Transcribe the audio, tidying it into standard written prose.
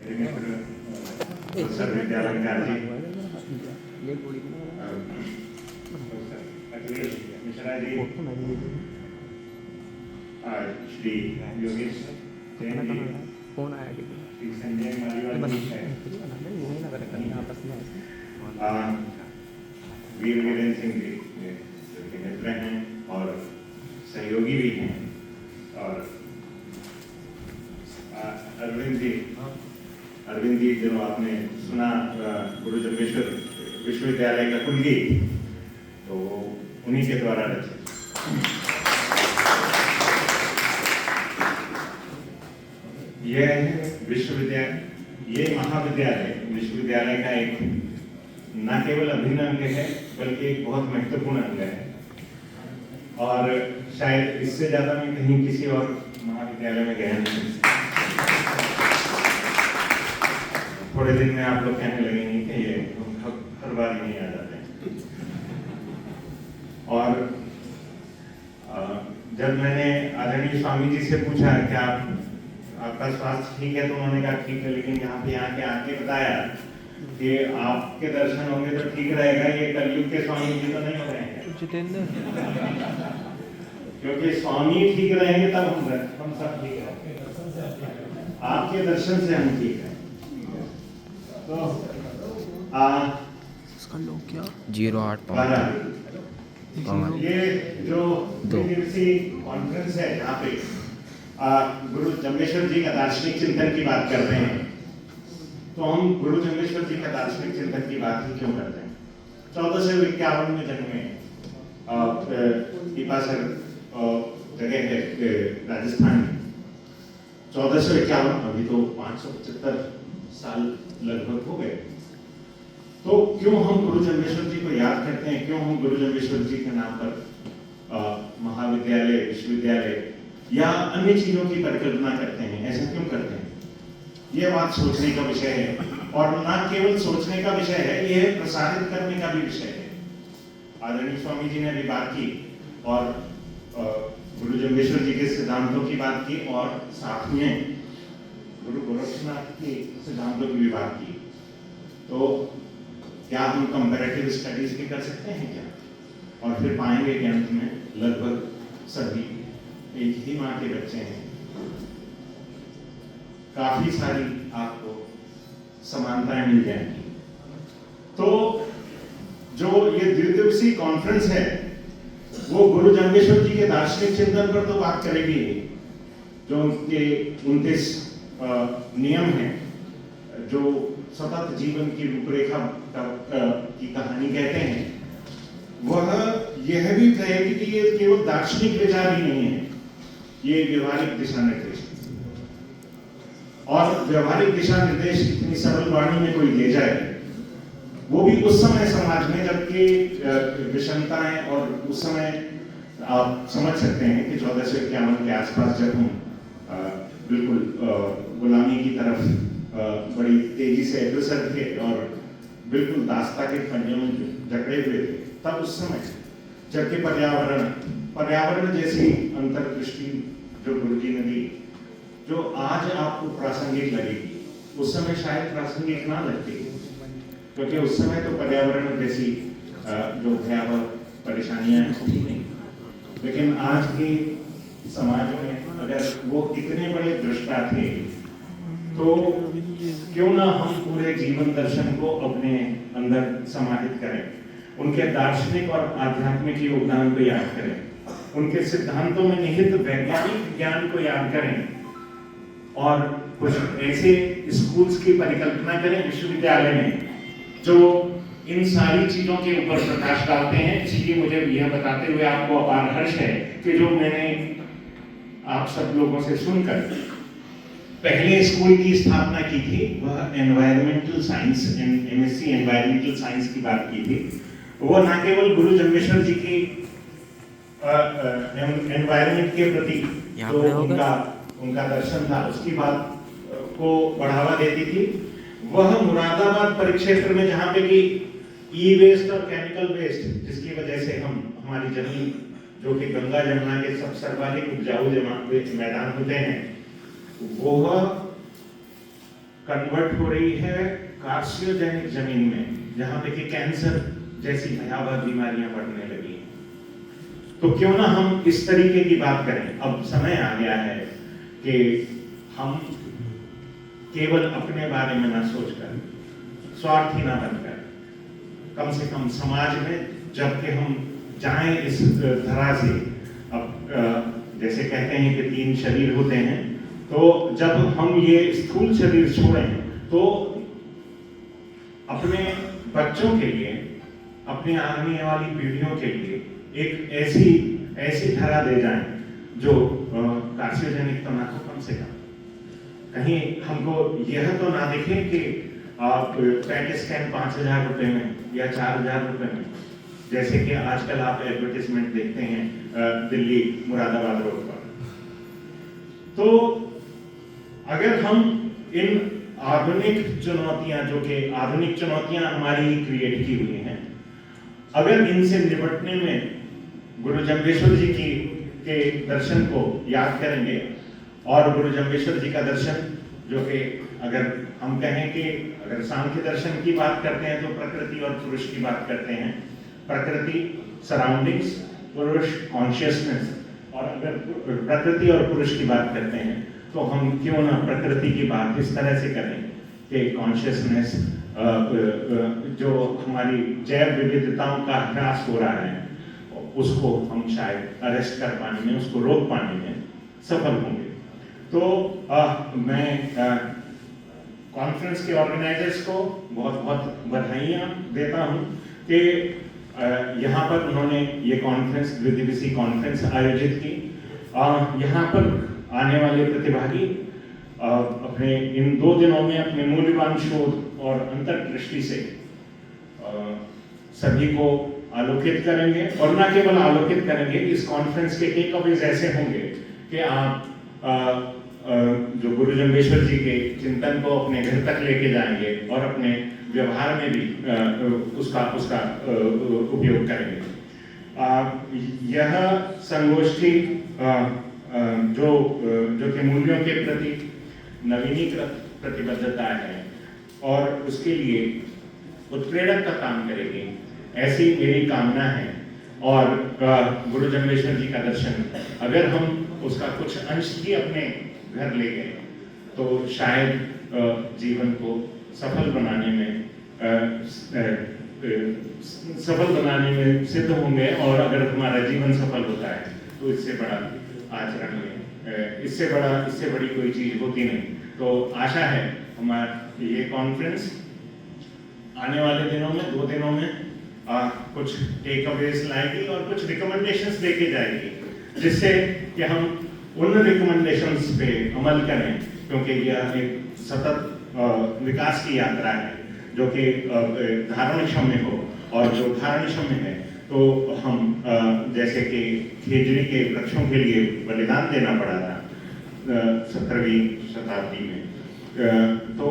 Mishra ji, Shri Yogesh Jain ji, phone आया कि श्री संजय मालीवाल जी है, वीर वीरेंद्र सिंह जी जो कि मित्र हैं और सहयोगी भी हैं, और अरविंद जी जो आपने सुना गुरु जम्बेश्वर विश्वविद्यालय का कुलगीत, तो उन्हीं के द्वारा रचित। यह महाविद्यालय विश्वविद्यालय का एक न केवल अभिन्न अंग है बल्कि एक बहुत महत्वपूर्ण अंग है, और शायद इससे ज्यादा मैं कहीं किसी और महाविद्यालय में गया नहीं। थोड़े दिन में आप लोग कहने लगेंगे कि ये हर बार नहीं आ जाते हैं। और जब मैंने आदरणीय स्वामी जी से पूछा कि आपका स्वास्थ्य ठीक है, तो उन्होंने कहा ठीक है, लेकिन यहाँ पे आके बताया कि आपके दर्शन होंगे तो ठीक रहेगा, ये कलयुग के स्वामी जी तो नहीं हो रहे हैं जितेंद्र, क्योंकि स्वामी ठीक रहेंगे तब हम सब ठीक है, आपके दर्शन से हम ठीक है। तो इसका लोग क्या 08 ये जो दिवसीय कॉन्फ्रेंस है यहाँ पे गुरु जम्बेश्वर जी का दार्शनिक चिंतन की बात कर रहे हैं, तो हम गुरु जम्बेश्वर जी का दार्शनिक चिंतन की बात ही क्यों करते हैं? 1451 में जन्मे पीपासर जगह है राजस्थान में, 1451, अभी तो 575 साल लगभग हो गए। तो क्यों हम गुरु जम्बेश्वर जी को याद करते हैं, क्यों हम गुरु जम्बेश्वर जी के नाम पर महाविद्यालय, विश्वविद्यालय या अन्य चीजों की परिकल्पना करते हैं, ऐसा क्यों करते हैं? यह बात सोचने का विषय है, और न केवल सोचने का विषय है, यह प्रसारित करने का भी विषय है। आदरणीय स्वामी जी ने भी बात की और गुरु जम्बेश्वर जी के सिद्धांतों की बात की, और साथ में गुरु गोरक्षनाथ के सिद्धांतों की भी बात की। तो क्या हम कंपैरेटिव स्टडीज भी कर सकते हैं क्या? और फिर पाएंगे कि अंत में लगभग सभी एक ही माँ के बच्चे हैं, काफी सारी आपको समानताएं मिल जाएंगी। तो जो ये द्विदिवसीय कॉन्फ्रेंस है वो गुरु जम्बेश्वर जी के दार्शनिक चिंतन पर तो बात करेगी, जो उनके 29 नियम हैं, जो सतत जीवन की रूपरेखा की कहानी कहते हैं, वह यह भी कहेगी कि ये केवल दार्शनिक विचार ही नहीं है, ये व्यवहारिक दिशा निर्देश, और व्यवहारिक दिशा निर्देश इतनी सरल वाणी में कोई ले जाए, वो भी उस समय समाज में जबकि विषमताएं, और उस समय आप समझ सकते हैं कि 1451 के आसपास जब हम बिल्कुल गुलामी की तरफ बड़ी तेजी से अग्रसर थे और बिल्कुल दास्ता के पंजों में जकड़े हुए थे, तब उस समय जबकि पर्यावरण जैसी अंतर्दृष्टि जो गुरुजी ने दी, जो आज आपको प्रासंगिक लगेगी, उस समय शायद प्रासंगिक ना लगती, क्योंकि उस समय तो पर्यावरण जैसी जो भयावह परेशानियां थी नहीं। लेकिन आज के समाज में अगर वो इतने बड़े दृष्टा थे, तो क्यों ना हम पूरे जीवन दर्शन को अपने अंदर समाहित करें, उनके दार्शनिक और आध्यात्मिक योगदान को याद करें, उनके सिद्धांतों में निहित वैज्ञानिक ज्ञान को याद करें, और कुछ ऐसे स्कूल्स की परिकल्पना करें विश्वविद्यालय में जो इन सारी चीजों के ऊपर प्रकाश डालते हैं। इसलिए मुझे यह बताते हुए आपको अपार हर्ष है कि जो मैंने आप सब लोगों से सुनकर पहले स्कूल की स्थापना की थी, वह environmental science, MSc environmental science की बात की थी। वो न केवल गुरु जम्बेश्वर जी की एनवायरमेंट के प्रति जो उनका दर्शन था, उसकी बात को बढ़ावा देती थी, वह मुरादाबाद परिक्षेत्र में जहाँ पे कि ई वेस्ट और केमिकल वेस्ट, जिसकी वजह से हमारी जमीन जो कि गंगा जमुना के सब सर्वाधिक उपजाऊ मैदान होते हैं, वो कन्वर्ट हो रही है कार्सिनोजेनिक जमीन में, जहां पे कि कैंसर जैसी भयावह बीमारियां बढ़ने लगी हैं। तो क्यों ना हम इस तरीके की बात करें। अब समय आ गया है कि हम केवल अपने बारे में ना सोचकर, स्वार्थी ना बनकर, कम से कम समाज में जबकि हम जाएं इस धरा से, अब जैसे कहते हैं कि 3 शरीर होते हैं, तो जब हम ये स्थूल शरीर छोड़ें तो अपने बच्चों के लिए, अपने आने वाली पीढ़ियों के लिए एक ऐसी धरा दे जाएं जो कार्सिनोजेनिक तो ना हो, कम से कम कहीं हमको यह तो ना दिखे कि आप पैट स्कैन 5,000 रुपए में या 4,000 रुपए में, जैसे कि आजकल आप एडवर्टाइजमेंट देखते हैं दिल्ली मुरादाबाद रोड पर। तो अगर हम इन आधुनिक चुनौतियां, जो कि आधुनिक चुनौतियां हमारी क्रिएट की हुई हैं, अगर इनसे निपटने में गुरु जम्बेश्वर जी के दर्शन को याद करेंगे, और गुरु जम्बेश्वर जी का दर्शन जो कि अगर हम कहें कि अगर सांख्य दर्शन की बात करते हैं तो प्रकृति और पुरुष की बात करते हैं, प्रकृति सराउंडिंग्स, पुरुष कॉन्शियसनेस, और अगर प्रकृति और पुरुष की बात करते हैं तो हम क्यों ना प्रकृति की बात इस तरह से करें कि कॉन्शियसनेस, जो हमारी जैव विविधताओं का ह्रास हो रहा है, उसको हम शायद अरेस्ट कर पाने में, उसको रोक पाने में सफल होंगे। तो मैं कॉन्फ्रेंस के ऑर्गेनाइजर्स को बहुत बहुत बधाइयाँ देता हूँ कि यहाँ पर उन्होंने ये कॉन्फ्रेंस, द्विदिवसीय कॉन्फ्रेंस आयोजित की। यहाँ पर आने वाले प्रतिभागी अपने इन 2 दिनों में अपने मूल्यवान शोध और अंतर्दृष्टि से सभी को आलोकित करेंगे, और न केवल आलोकित करेंगे, इस कॉन्फ्रेंस के टेक अवेज ऐसे होंगे कि आप जो गुरु जम्बेश्वर जी के चिंतन को अपने घर तक लेके जाएंगे और अपने व्यवहार में भी उसका उपयोग करेंगे। यह संगोष्ठी जो कि मूल्यों के प्रति नवीनीकृत प्रतिबद्धता है और उसके लिए उत्प्रेरक का काम करेगी, ऐसी मेरी कामना है। और गुरु जम्बेश्वर जी का दर्शन अगर हम उसका कुछ अंश ही अपने घर ले गए तो शायद जीवन को सफल बनाने में सिद्ध होंगे। और अगर हमारा जीवन सफल होता है तो इससे बड़ा आचरण में, इससे बड़ी कोई चीज होती नहीं। तो आशा है हमारा ये कॉन्फ्रेंस आने वाले दिनों में, 2 दिनों में कुछ टेक अवेज लाएगी और कुछ रिकमेंडेशंस देके जाएगी, जिससे कि हम उन रिकमेंडेशंस पे अमल करें, क्योंकि यह एक सतत विकास की यात्रा है जो कि धारणक्षम हो, और जो धारणक्षम है तो हम जैसे कि खेजड़ी के वृक्षों के लिए बलिदान देना पड़ा था 17वीं शताब्दी में, तो